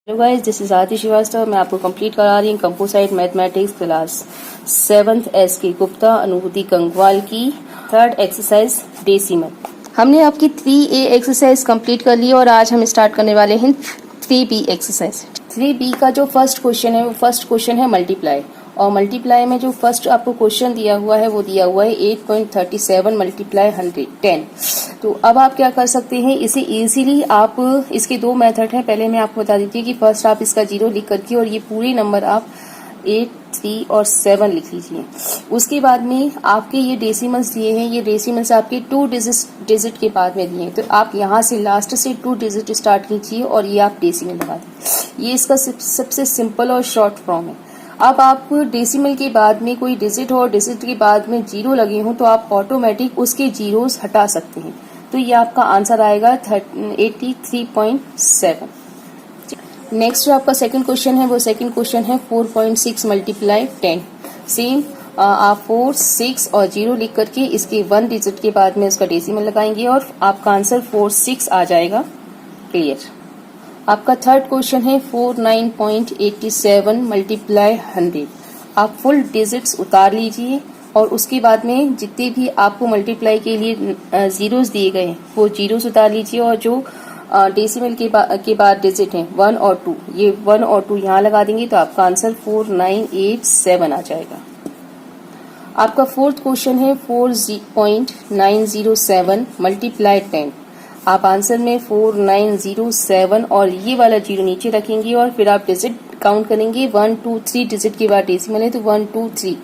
Hello guys, this is आरती श्रीवास्तव। मैं आपको complete करा रही हूँ composite mathematics class 7th S के गुप्ता अनुभूति गंगवाल की थर्ड एक्सरसाइज डेसिमल। हमने आपकी 3A एक्सरसाइज कंप्लीट कर ली और आज हम स्टार्ट करने वाले हैं 3B एक्सरसाइज। 3B का जो फर्स्ट क्वेश्चन है वो फर्स्ट क्वेश्चन है मल्टीप्लाई, और मल्टीप्लाई में जो फर्स्ट आपको क्वेश्चन दिया हुआ है वो दिया हुआ है 8.37 मल्टीप्लाई 110। तो अब आप क्या कर सकते हैं, इसे इजीली आप इसके दो मेथड हैं। पहले मैं आपको बता देती हूँ कि फर्स्ट आप इसका 0 लिख करके और ये पूरे नंबर आप 8, 3 और 7 लिख लीजिए। उसके बाद में आपके ये डेसिमल्स दिए हैं, ये डेसिमल्स आपके 2 डिजिट के बाद में दिए हैं, तो आप यहाँ से लास्ट से 2 डिजिट स्टार्ट कीजिए और ये आप डेसिमल लगा दें। ये इसका सबसे सिंपल और शॉर्ट फॉर्म है। अब आप डेसिमल के बाद में कोई डिजिट हो और डिजिट के बाद में 0 लगे हों तो आप ऑटोमेटिक उसके जीरोस हटा सकते हैं। तो ये आपका आंसर आएगा 83.7। नेक्स्ट जो आपका सेकंड क्वेश्चन है वो सेकंड क्वेश्चन है 4.6 मल्टीप्लाई 10। सेम आप 4, 6 और 0 लिख करके इसके 1 डिजिट के बाद में उसका डेसिमल लगाएंगे और आपका आंसर 46 आ जाएगा। क्लियर। आपका थर्ड क्वेश्चन है 49.87 मल्टीप्लाई 100। आप फुल डिजिट्स उतार लीजिए और उसके बाद में जितने भी आपको मल्टीप्लाई के लिए जीरोस दिए गए हैं वो जीरोस उतार लीजिए और जो डेसिमल के बाद डिजिट हैं 1 और 2, ये 1 और 2 यहाँ लगा देंगे तो आपका आंसर 4987 आ जाएगा। आपका फोर्थ क्वेश्चन है 4.907 मल्टीप्लाई 10। आप आंसर में 4907 और ये वाला 0 नीचे रखेंगे और फिर आप डिजिट काउंट करेंगे 1, 2, 3 डिजिट के बाद डेसिमल है तो 1, 2, 3।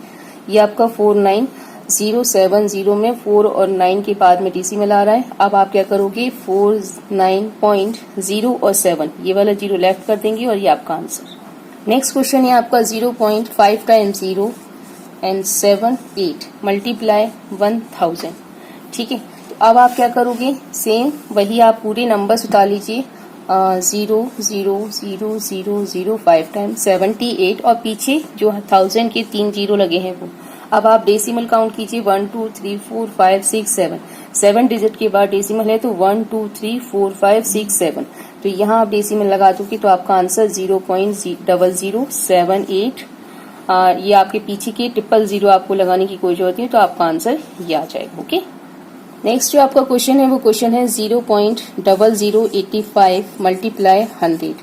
ये आपका 49070 में 4 और 9 के बाद में डेसिमल आ रहा है। अब आप क्या करोगे, 49.0 और 7 ये वाला 0 लेफ्ट कर देंगे और ये आपका आंसर। नेक्स्ट क्वेश्चन है आपका 0.5 टाइम्स 0 एंड 7, 8 मल्टीप्लाई 1000। ठीक है, तो अब आप क्या करोगे, सेम वही आप पूरे नंबर्स उतार लीजिए 0, 0, 0, 0, 0 5 टाइम्स 78 और पीछे जो 1000 के 3 0 लगे हैं वो। अब आप डेसिमल काउंट कीजिए 1, 2, 3, 4, 5, 6, 7। 7 डिजिट के बाद डेसिमल है तो 1, 2, 3, 4, 5, 6, 7। तो यहाँ आप डेसिमल लगा दोगे तो आपका आंसर 0.0078। ये आपके पीछे के 000 आपको लगाने की कोई जरूरत नहीं, तो आपका आंसर ये आ जाएगा। ओके। नेक्स्ट जो आपका क्वेश्चन है वो क्वेश्चन है 0.0085 मल्टीप्लाई 100।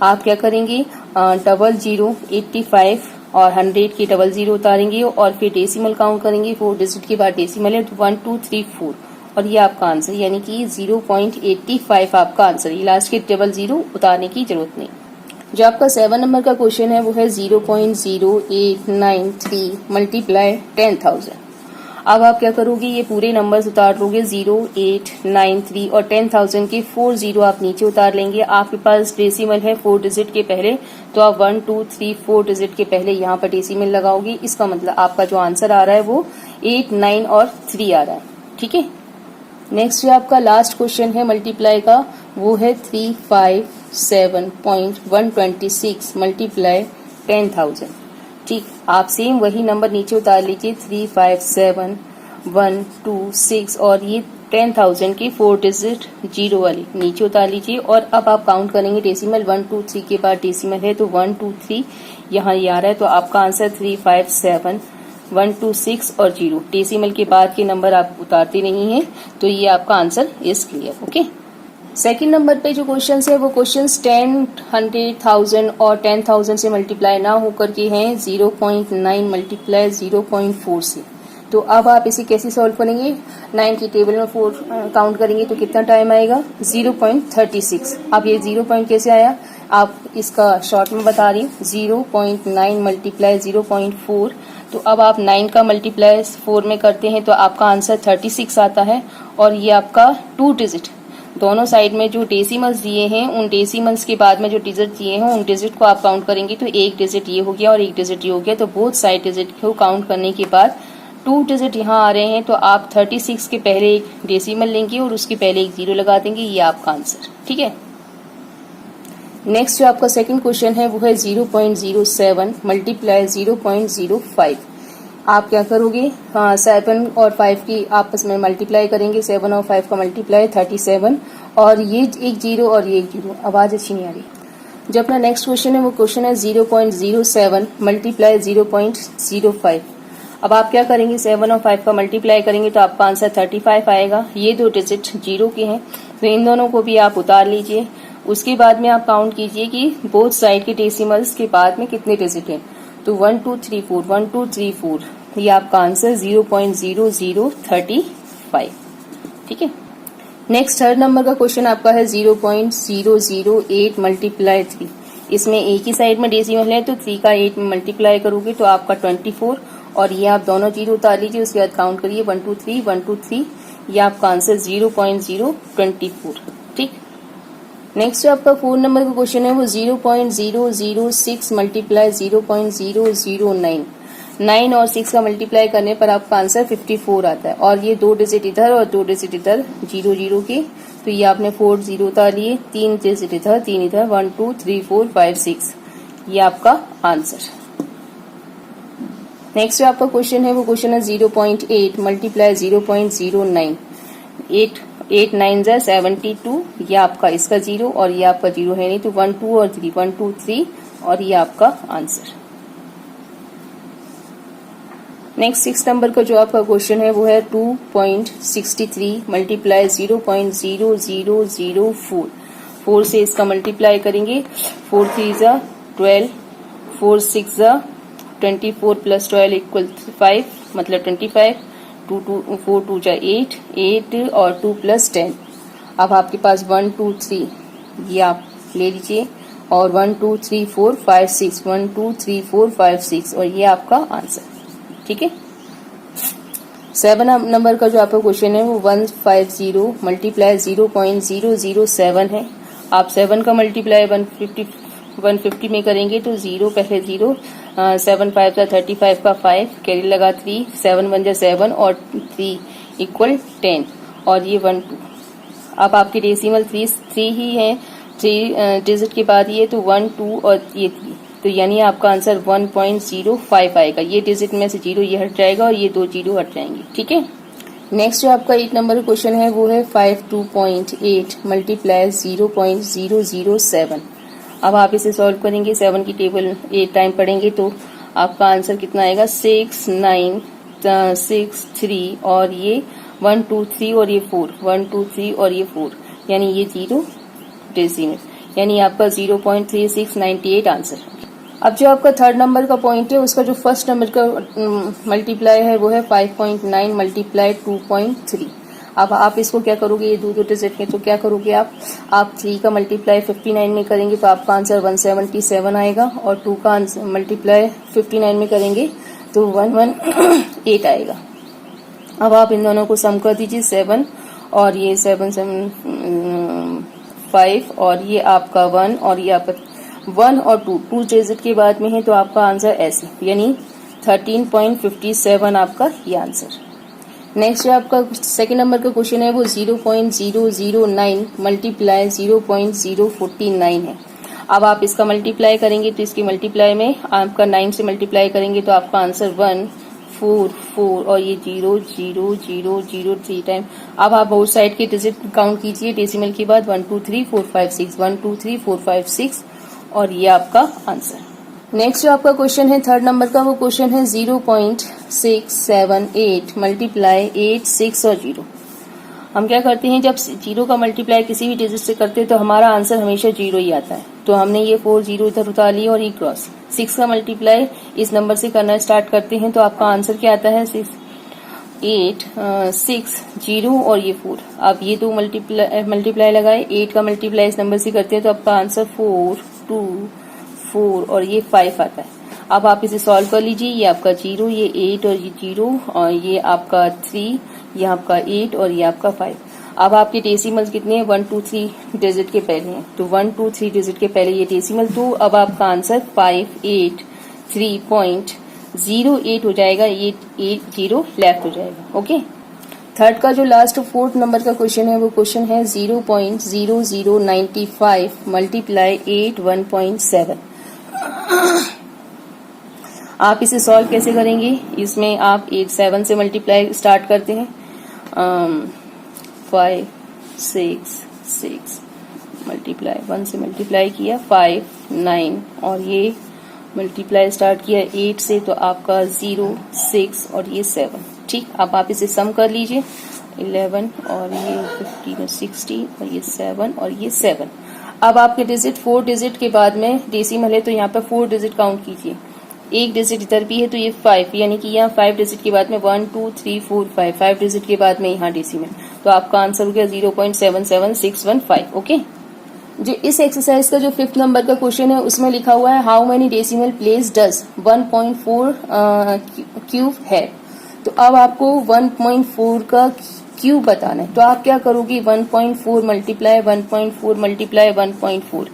आप क्या करेंगे, 0085 और 100 के 00 उतारेंगे और फिर डेसिमल काउंट करेंगे। 4 डिजिट के बाद डेसिमल है तो 1, 2, 3, 4 और ये आपका आंसर, यानी कि 0.85 आपका आंसर। ये लास्ट के 00 उतारने की जरूरत नहीं। जो आपका 7 नंबर का क्वेश्चन है वो है 0.0893 मल्टीप्लाई 10,000। अब आप क्या करोगे, ये पूरे नंबर्स उतार लोगे 0, 8, 9, 3 और 10,000 के 4 0 आप नीचे उतार लेंगे। आपके पास डेसिमल है 4 डिजिट के पहले, तो आप 1, 2, 3, 4 डिजिट के पहले यहाँ पर डेसिमल लगाओगे। इसका मतलब आपका जो आंसर आ रहा है वो 8, 9 और 3 आ रहा है। ठीक है। नेक्स्ट जो आपका लास्ट क्वेश्चन है मल्टीप्लाई का वो है 357.126 मल्टीप्लाई 10,000। ठीक, आप सेम वही नंबर नीचे उतार लीजिए 357.126 और ये 10,000 के 4 डिजिट 0 वाली नीचे उतार लीजिए। और अब आप काउंट करेंगे डेसिमल 1, 2, 3 के बाद डेसिमल है तो 1, 2, 3 यहाँ ये आ रहा है, तो आपका आंसर 357.126 और 0। डेसिमल के बाद के नंबर आप उतारते नहीं हैं, तो ये आपका answer is clear. Okay. Second number पे जो क्वेश्चन है वो क्वेश्चन 10, 100,000 और 10,000 से मल्टीप्लाई ना होकर के हैं 0.9 मल्टीप्लाई 0.4 से। तो अब आप इसे कैसे सॉल्व करेंगे, 9 की टेबल में 4 काउंट करेंगे तो कितना टाइम आएगा, 0.36। अब ये 0 कैसे आया, आप इसका शॉर्ट में बता रही हूँ, 0.9 मल्टीप्लाई 0.4। तो अब आप 9 का मल्टीप्लाई 4 में करते हैं तो आपका आंसर 36 आता है। और ये आपका 2 डिजिट दोनों साइड में जो डेसिमल्स दिए हैं उन डेसिमल्स के बाद में जो डिजिट दिए हैं उन डिजिट को आप काउंट करेंगे तो एक डिजिट ये हो गया और एक डिजिट ये हो गया। तो बोथ साइड डिजिट को काउंट करने के बाद 2 डिजिट यहाँ आ रहे हैं, तो आप 36 के पहले एक डेसिमल लेंगे और उसके पहले एक 0 लगा देंगे। ये आपका आंसर। ठीक है। नेक्स्ट जो आपका सेकंड क्वेश्चन है वो है 0.07 मल्टीप्लाई 0.05। आप क्या करोगे, 7 और 5 की आपस में मल्टीप्लाई करेंगे। 7 और 5 का मल्टीप्लाई 37 और ये एक 0 और ये एक 0। आवाज अच्छी नहीं आ रही। जो अपना नेक्स्ट क्वेश्चन है वो क्वेश्चन है 0.07 मल्टीप्लाई 0.05। अब आप क्या करेंगे, 7 और 5 का मल्टीप्लाई करेंगे तो आपका आंसर 35 आएगा। ये दो डिजिट जीरो के हैं तो इन दोनों को भी आप उतार लीजिए। उसके बाद में आप काउंट कीजिए कि बोथ साइड के डेसिमल्स के बाद में कितने डिजिट हैं। तो 1 2 3 4 1 2 3 4 ये आपका आंसर 0.0035। ठीक है। नेक्स्ट थर्ड नंबर का क्वेश्चन आपका है 0.008 मल्टीप्लाई 3। इसमें एक ही साइड में डेसिमल है तो 3 का 8 में मल्टीप्लाई करोगे तो आपका 24 और ये आप दोनों जीरो उतार लीजिए। उसके बाद काउंट करिए 1 2 3 1 2 3 ये आपका आंसर 0.024। ठीक। नेक्स्ट जो आपका 4 नंबर का क्वेश्चन है वो 0.006 मल्टीप्लाई 0.009। 9 और 6 का मल्टीप्लाई करने पर आपका आंसर 54 आता है और ये दो डिजिट इधर और दो डिजिट इधर जीरो जीरो के, तो ये आपने 4 जीरो उतार लिए, 3 डिजिट इधर 3 इधर 1 2 3 4 5 6 ये आपका आंसर। नेक्स्ट जो आपका क्वेश्चन है वो क्वेश्चन है 0.8 मल्टीप्लाई 0.09। 8 9 जा 72 ये आपका इसका जीरो और ये आपका जीरो है नहीं तो 1 2 और 3 1 2 3 और ये आपका आंसर। नेक्स्ट 6 नंबर का जो आपका क्वेश्चन है वो है 2.63 मल्टीप्लाई 0.0004। 4 से इसका मल्टीप्लाई करेंगे, 4 3 जा 12 4 6 जा 24 प्लस 12 इक्वल 5 मतलब 25 2 2 4 2 जा 8 और 2 प्लस 10। अब आपके पास 1 2 3 ये आप ले लीजिए और 1 2 3 4 5 6 1 2 3 4 5 6 और ये आपका आंसर। ठीक है। 7 नंबर का जो आपका क्वेश्चन है वो 150 मल्टीप्लाई 0.007 है। आप 7 का मल्टीप्लाई 150 में करेंगे तो 0 पहले 0 7 5 का 35 का 5 कैरी लगा 3 7 1 जा 7 और 3 इक्वल 10 और ये 1 2। अब आपके डेसिमल 3 ही है, 3 डिजिट के बाद ये तो 1 2 और ये 3 तो यानी आपका आंसर 1.05 आएगा। ये डिजिट में से जीरो ये हट जाएगा और ये दो जीरो हट जाएंगे। ठीक है। नेक्स्ट जो आपका 8 नंबर का क्वेश्चन है वो है 52.8 मल्टीप्लाई 0.007। अब आप इसे सॉल्व करेंगे, 7 की टेबल 8 टाइम पढ़ेंगे तो आपका आंसर कितना आएगा 6 9 6 3 और ये 1 2 3 और ये 4 1 2 3 और ये 4 यानी ये जीरो डेसिमल यानी आपका 0.3698 आंसर। अब जो आपका थर्ड नंबर का पॉइंट है उसका जो फर्स्ट नंबर का मल्टीप्लाई है वो है 5.9 मल्टीप्लाई 2.3। अब आप इसको क्या करोगे, ये दो डिजिट में तो क्या करोगे आप 3 का मल्टीप्लाई 59 में करेंगे तो आपका आंसर 177 आएगा और 2 का मल्टीप्लाई 59 में करेंगे तो 118 आएगा। अब आप इन दोनों को सम कर दीजिए 7 और ये 7 7 5 और ये आपका 1 और ये आपका 1 और 2 डिजिट के बाद में है तो आपका आंसर ऐसे यानी 13.57 आपका ये आंसर। नेक्स्ट जो आपका सेकंड नंबर का क्वेश्चन है वो 0.009 मल्टीप्लाई 0.049 है। अब आप इसका मल्टीप्लाई करेंगे तो इसकी मल्टीप्लाई में आपका 9 से मल्टीप्लाई करेंगे तो आपका आंसर 1 4 4 और ये 0 0 0 0 3 टाइम। अब आप बोथ साइड के डिजिट काउंट कीजिए डेसिमल के बाद 1 2 3 4 5 6 1 2 3 4 5 6 और ये आपका आंसर। नेक्स्ट जो आपका क्वेश्चन है थर्ड नंबर का वो क्वेश्चन है 0.678 मल्टीप्लाई 8 6 और 0। हम क्या करते हैं जब जीरो का मल्टीप्लाई किसी भी डिजिट से करते हैं तो हमारा आंसर हमेशा जीरो ही आता है। तो हमने ये 4 जीरो इधर उतार लिया और ये क्रॉस 6 का मल्टीप्लाई इस नंबर से करना स्टार्ट करते हैं तो आपका आंसर क्या आता है 6 8 6 0 और ये 4। अब ये दो मल्टीप्लाई लगाए 8 का मल्टीप्लाई इस नंबर से करते हैं तो आपका आंसर 4 2 4 और ये 5 आता है। अब आप इसे सॉल्व कर लीजिए, ये आपका 0 ये 8 और ये 0 और ये आपका 3 ये आपका 8 और ये आपका 5। अब आपके डेसिमल्स कितने हैं 1 2 3 डिजिट के पहले हैं तो 1 2 3 डिजिट के पहले ये डेसिमल तो अब आपका आंसर 583.08 हो जाएगा। ये 8 0 लेफ्ट हो जाएगा। ओके। थर्ड का जो लास्ट फोर्थ नंबर का क्वेश्चन है वो क्वेश्चन है 0.0095 मल्टीप्लाई 8 1.7। आप इसे सॉल्व कैसे करेंगे, इसमें आप 8 7 से मल्टीप्लाई स्टार्ट करते हैं 5 6 6 मल्टीप्लाई, 1 से मल्टीप्लाई किया 5, 9 और ये मल्टीप्लाई स्टार्ट किया 8 से, तो आपका 0, 6 और ये 7। ठीक, अब आप इसे सम कर लीजिए, 11 और ये 15 और 60 और ये 7 और ये 7। अब आपके डिजिट 4 डिजिट के बाद में डेसिमल है, तो यहाँ पे 4 डिजिट काउंट कीजिए, एक डिजिट इधर भी है तो ये 5, यानी कि यहाँ 5 डिजिट के बाद में 1 2 3 4 5 डिजिट के बाद में यहाँ डेसिमल, तो आपका आंसर हो गया 0.77615। ओके, जो इस एक्सरसाइज का जो 5th नंबर का क्वेश्चन है उसमें लिखा हुआ है how many decimal place does 1.4 cube है। तो अब आपको 1.4 का क्यूब बताना है, तो आप क्या करोगे, 1.4 मल्टीप्लाई 1.4 मल्टीप्लाई 1.4।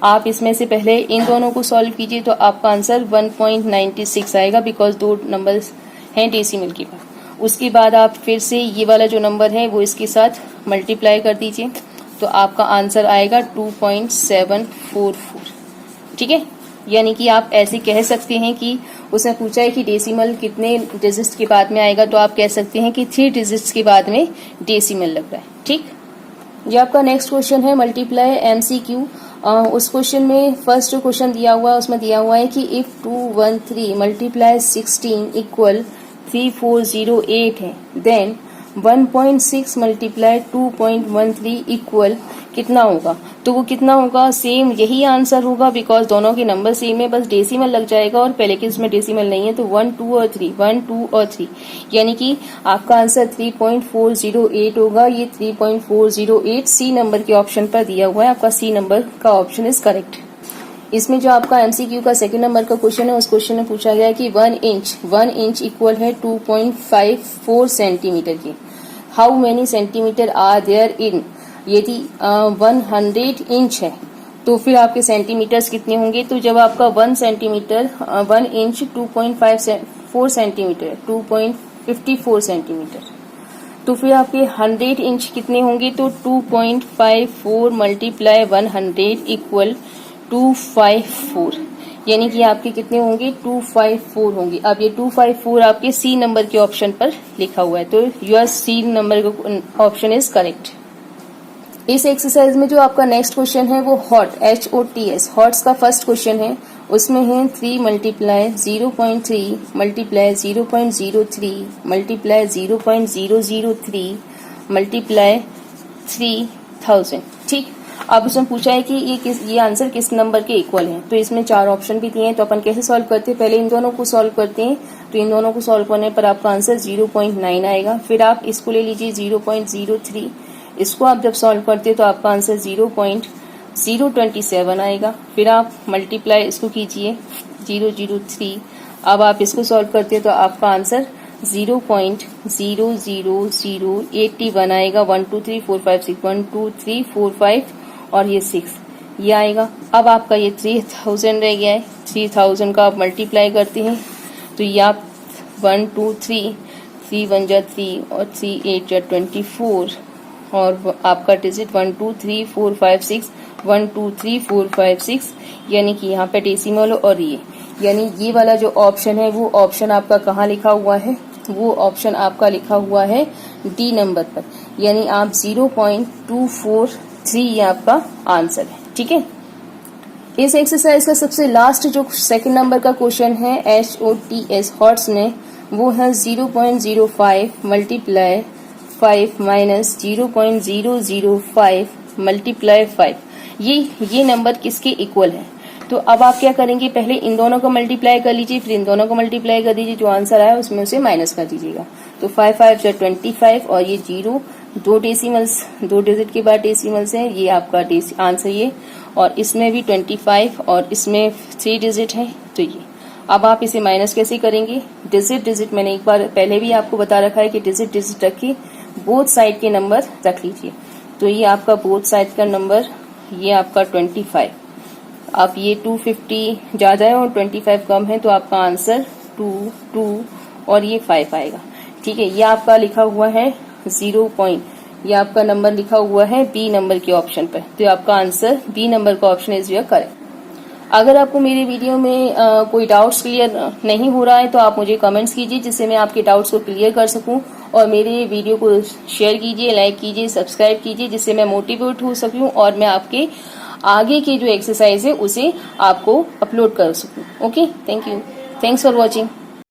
आप इसमें से पहले इन दोनों को सॉल्व कीजिए, तो आपका आंसर 1.96 आएगा, बिकॉज 2 नंबर्स हैं डेसिमल के बाद। उसके बाद आप फिर से ये वाला जो नंबर है वो इसके साथ मल्टीप्लाई कर दीजिए, तो आपका आंसर आएगा 2.744। ठीक है, यानी कि आप ऐसे कह सकते हैं कि उसने पूछा है कि डेसिमल कितने डिजिट्स के बाद में आएगा, तो आप कह सकते हैं कि 3 डिजिट्स के बाद में डेसिमल लग रहा है। ठीक, ये आपका नेक्स्ट क्वेश्चन है मल्टीप्लाई एमसीक्यू। उस क्वेश्चन में फर्स्ट जो क्वेश्चन दिया हुआ है उसमें दिया हुआ है कि इफ 213 मल्टीप्लाई 16 इक्वल 3408 है, देन 1.6 मल्टीप्लाई 2.13 इक्वल कितना होगा। तो वो कितना होगा, सेम यही आंसर होगा, बिकॉज दोनों के नंबर सेम है, बस डेसिमल लग जाएगा और पहले के इसमें डेसिमल नहीं है, तो 1 2 और 3 1 2 और 3, यानी कि आपका आंसर 3.408 होगा। ये 3.408 सी नंबर के ऑप्शन पर दिया हुआ है, आपका सी नंबर का ऑप्शन इज करेक्ट। इसमें जो आपका एमसीक्यू का 2nd नंबर का क्वेश्चन है उस क्वेश्चन में पूछा गया है कि 1 इंच इक्वल है 2.54 सेंटीमीटर के। How many centimetre are there in, यदि 100 इंच है तो फिर आपके सेंटीमीटर्स कितने होंगे। तो जब आपका 1 सेंटीमीटर 1 इंच 2.54 सेंटीमीटर 2.54 सेंटीमीटर, तो फिर आपके 100 इंच कितने होंगे, तो 2.54 मल्टीप्लाई 100 इक्वल 254, यानी कि आपके कितने होंगे, 254 होंगे। अब ये 254 आपके सी नंबर के ऑप्शन पर लिखा हुआ है, तो योर सी नंबर का ऑप्शन इज करेक्ट। इस एक्सरसाइज में जो आपका नेक्स्ट क्वेश्चन है वो हॉट HOTS हॉट्स का फर्स्ट क्वेश्चन है। उसमें है 3 मल्टीप्लाई 0.3 मल्टीप्लाई 0.03 मल्टीप्लाई 0.003 मल्टीप्लाई 3000। ठीक, अब उसमें पूछा है कि ये आंसर किस नंबर के इक्वल है। तो इसमें 4 ऑप्शन भी दिए हैं, तो अपन कैसे सॉल्व करते हैं, पहले इन दोनों को सॉल्व करते हैं। तो इन दोनों को सॉल्व करने पर आपका आंसर 0.9 आएगा। फिर आप इसको ले लीजिए 0.03, इसको आप जब सॉल्व करते हैं तो आपका आंसर 0.027 आएगा। फिर आप मल्टीप्लाई इसको कीजिए 003, अब आप इसको सॉल्व करते हैं तो आपका आंसर 0.00081 आएगा। 1 2 3 4 5 6 1 2 3 4 5 और ये 6 ये आएगा। अब आपका ये 3000 रह गया है, 3000 का आप मल्टीप्लाई करते हैं तो ये आप 1 2 3 3 1 जा 3 और 3 8 जा 24 और आपका डिजिट 1 2 3 4 5 6 1 2 3 4 5 6, यानी कि यहाँ पे डेसिमल और ये, यानी ये वाला जो ऑप्शन है वो ऑप्शन आपका कहाँ लिखा हुआ है, वो ऑप्शन आपका लिखा हुआ है डी नंबर पर, यानी आप 0.243 ये आपका आंसर है। ठीक है, इस एक्सरसाइज का सबसे लास्ट जो 2nd नंबर का क्वेश्चन है HOTS हॉट्स में, वो है 0.05 मल्टीप्लाई 5 माइनस 0.005 मल्टीप्लाई 5। ये नंबर किसके इक्वल है। तो अब आप क्या करेंगे, पहले इन दोनों को मल्टीप्लाई कर लीजिए, फिर इन दोनों को मल्टीप्लाई कर दीजिए, जो आंसर आया उसमें उसे माइनस कर दीजिएगा। तो 5 5 जा 25 और ये 0 2 डेसिमल्स 2 डिजिट के बाद डेसिमल्स है, ये आपका आंसर ये, और इसमें भी 25 और इसमें 3 डिजिट है, तो ये। अब आप इसे माइनस कैसे करेंगे, डिजिट मैंने एक बार पहले भी आपको बता रखा है कि डिजिट रख के बोथ साइड के नंबर रख लीजिए। तो ये आपका बोथ साइड का नंबर, ये आपका 25, अब ये 250 ज्यादा है और 25 कम है, तो आपका आंसर 2 2 और ये 5 आएगा। ठीक है, ये आपका लिखा हुआ है 0 पॉइंट, ये आपका नंबर लिखा हुआ है बी नंबर के ऑप्शन पर, तो आपका आंसर बी नंबर का ऑप्शन इज योर करेक्ट। अगर आपको मेरे वीडियो में कोई डाउट्स क्लियर नहीं हो रहा है तो आप मुझे कमेंट्स कीजिए, जिससे मैं आपके डाउट्स को क्लियर कर सकूं और मेरे वीडियो को शेयर कीजिए, लाइक कीजिए, सब्सक्राइब कीजिए, जिससे मैं मोटिवेट हो सकूं और मैं आपके आगे की जो एक्सरसाइज है उसे आपको अपलोड कर सकूं। Okay, thank you, thanks for watching.